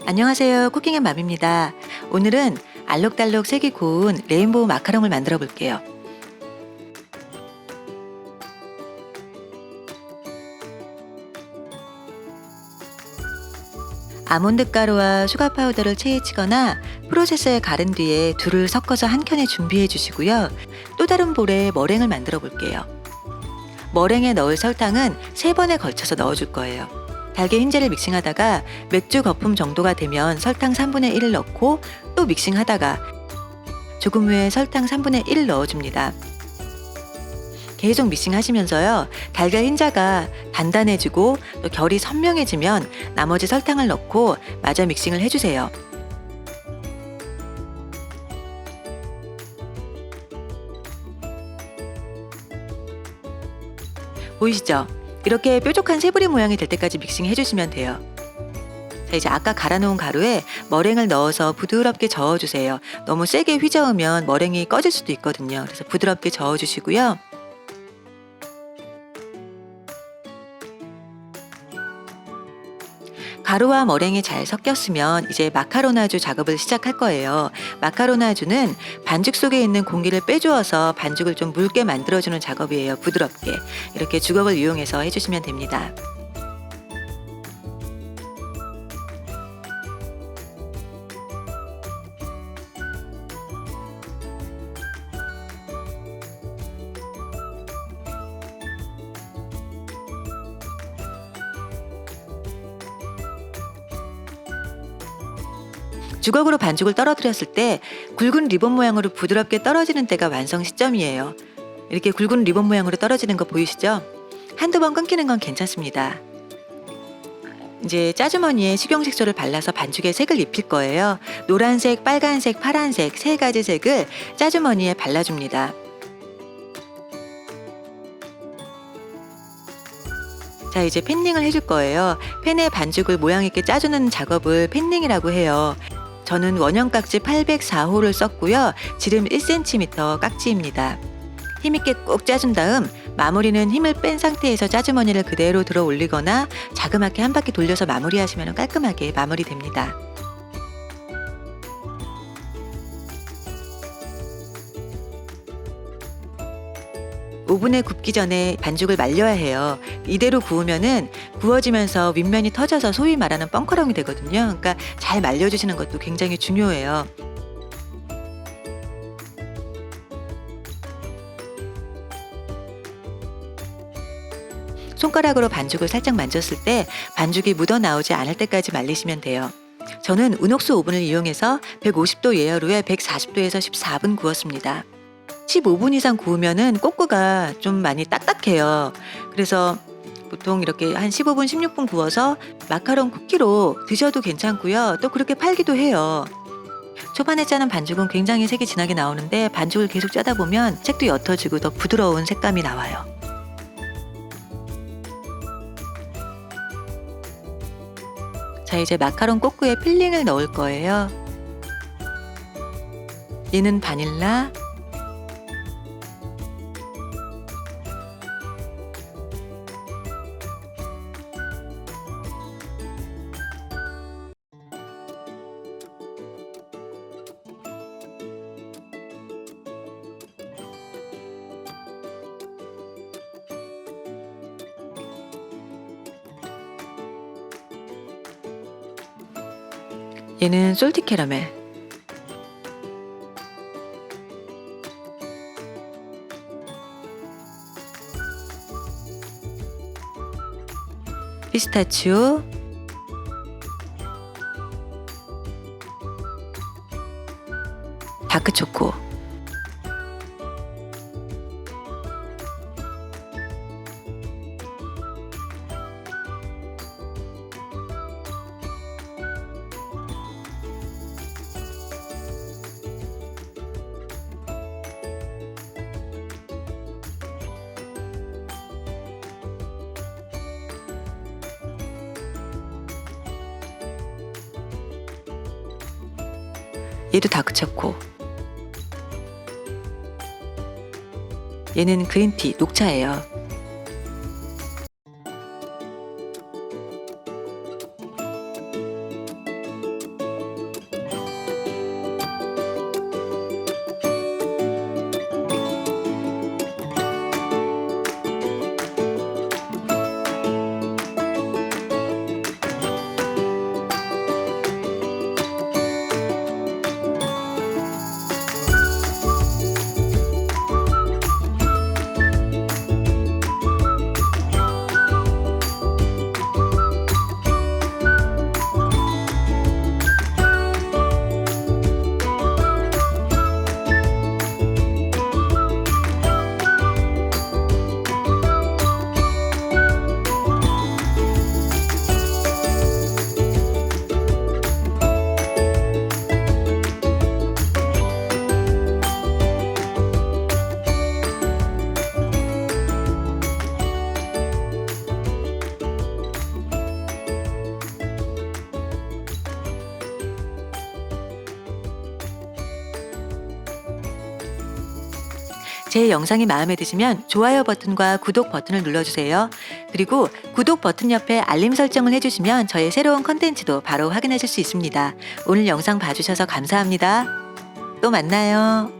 안녕하세요. 쿠킹 앤 맘입니다. 오늘은 알록달록 색이 고운 레인보우 마카롱을 만들어 볼게요. 아몬드 가루와 슈가 파우더를 체에 치거나 프로세서에 가른 뒤에 둘을 섞어서 한 켠에 준비해 주시고요. 또 다른 볼에 머랭을 만들어 볼게요. 머랭에 넣을 설탕은 3번에 걸쳐서 넣어 줄 거예요. 달걀 흰자를 믹싱하다가 맥주 거품 정도가 되면 설탕 3분의 1을 넣고 또 믹싱하다가 조금 후에 설탕 3분의 1을 넣어줍니다. 계속 믹싱하시면서요. 달걀 흰자가 단단해지고 또 결이 선명해지면 나머지 설탕을 넣고 마저 믹싱을 해주세요. 보이시죠? 이렇게 뾰족한 새부리 모양이 될 때까지 믹싱 해주시면 돼요. 자, 이제 아까 갈아놓은 가루에 머랭을 넣어서 부드럽게 저어주세요. 너무 세게 휘저으면 머랭이 꺼질 수도 있거든요. 그래서 부드럽게 저어주시고요. 가루와 머랭이 잘 섞였으면 이제 마카로나주 작업을 시작할 거예요. 마카로나주는 반죽 속에 있는 공기를 빼주어서 반죽을 좀 묽게 만들어주는 작업이에요. 부드럽게. 이렇게 주걱을 이용해서 해주시면 됩니다. 주걱으로 반죽을 떨어뜨렸을 때 굵은 리본 모양으로 부드럽게 떨어지는 때가 완성 시점이에요. 이렇게 굵은 리본 모양으로 떨어지는 거 보이시죠? 한두 번 끊기는 건 괜찮습니다. 이제 짜주머니에 식용색소를 발라서 반죽에 색을 입힐 거예요. 노란색, 빨간색, 파란색 3가지 색을 짜주머니에 발라줍니다. 자, 이제 팬닝을 해줄 거예요. 팬에 반죽을 모양 있게 짜주는 작업을 팬닝이라고 해요. 저는 원형 깍지 804호를 썼고요. 지름 1cm 깍지입니다. 힘있게 꼭 짜준 다음 마무리는 힘을 뺀 상태에서 짜주머니를 그대로 들어 올리거나 자그맣게 한 바퀴 돌려서 마무리하시면 깔끔하게 마무리됩니다. 오븐에 굽기 전에 반죽을 말려야 해요. 이대로 구우면은 구워지면서 윗면이 터져서 소위 말하는 뻥커롱이 되거든요. 그러니까 잘 말려주시는 것도 굉장히 중요해요. 손가락으로 반죽을 살짝 만졌을 때 반죽이 묻어나오지 않을 때까지 말리시면 돼요. 저는 은옥수 오븐을 이용해서 150도 예열후에 140도에서 14분 구웠습니다. 15분 이상 구우면은 꼬끄가 좀 많이 딱딱해요. 그래서 보통 이렇게 한 15분, 16분 구워서 마카롱 쿠키로 드셔도 괜찮고요. 또 그렇게 팔기도 해요. 초반에 짜는 반죽은 굉장히 색이 진하게 나오는데 반죽을 계속 짜다 보면 색도 옅어지고 더 부드러운 색감이 나와요. 자, 이제 마카롱 꼬끄에 필링을 넣을 거예요. 얘는 바닐라, 얘는 솔티 캐러멜, 피스타치오, 다크초코. 얘도 다크초코. 얘는 그린티, 녹차예요. 제 영상이 마음에 드시면 좋아요 버튼과 구독 버튼을 눌러주세요. 그리고 구독 버튼 옆에 알림 설정을 해주시면 저의 새로운 컨텐츠도 바로 확인하실 수 있습니다. 오늘 영상 봐주셔서 감사합니다. 또 만나요.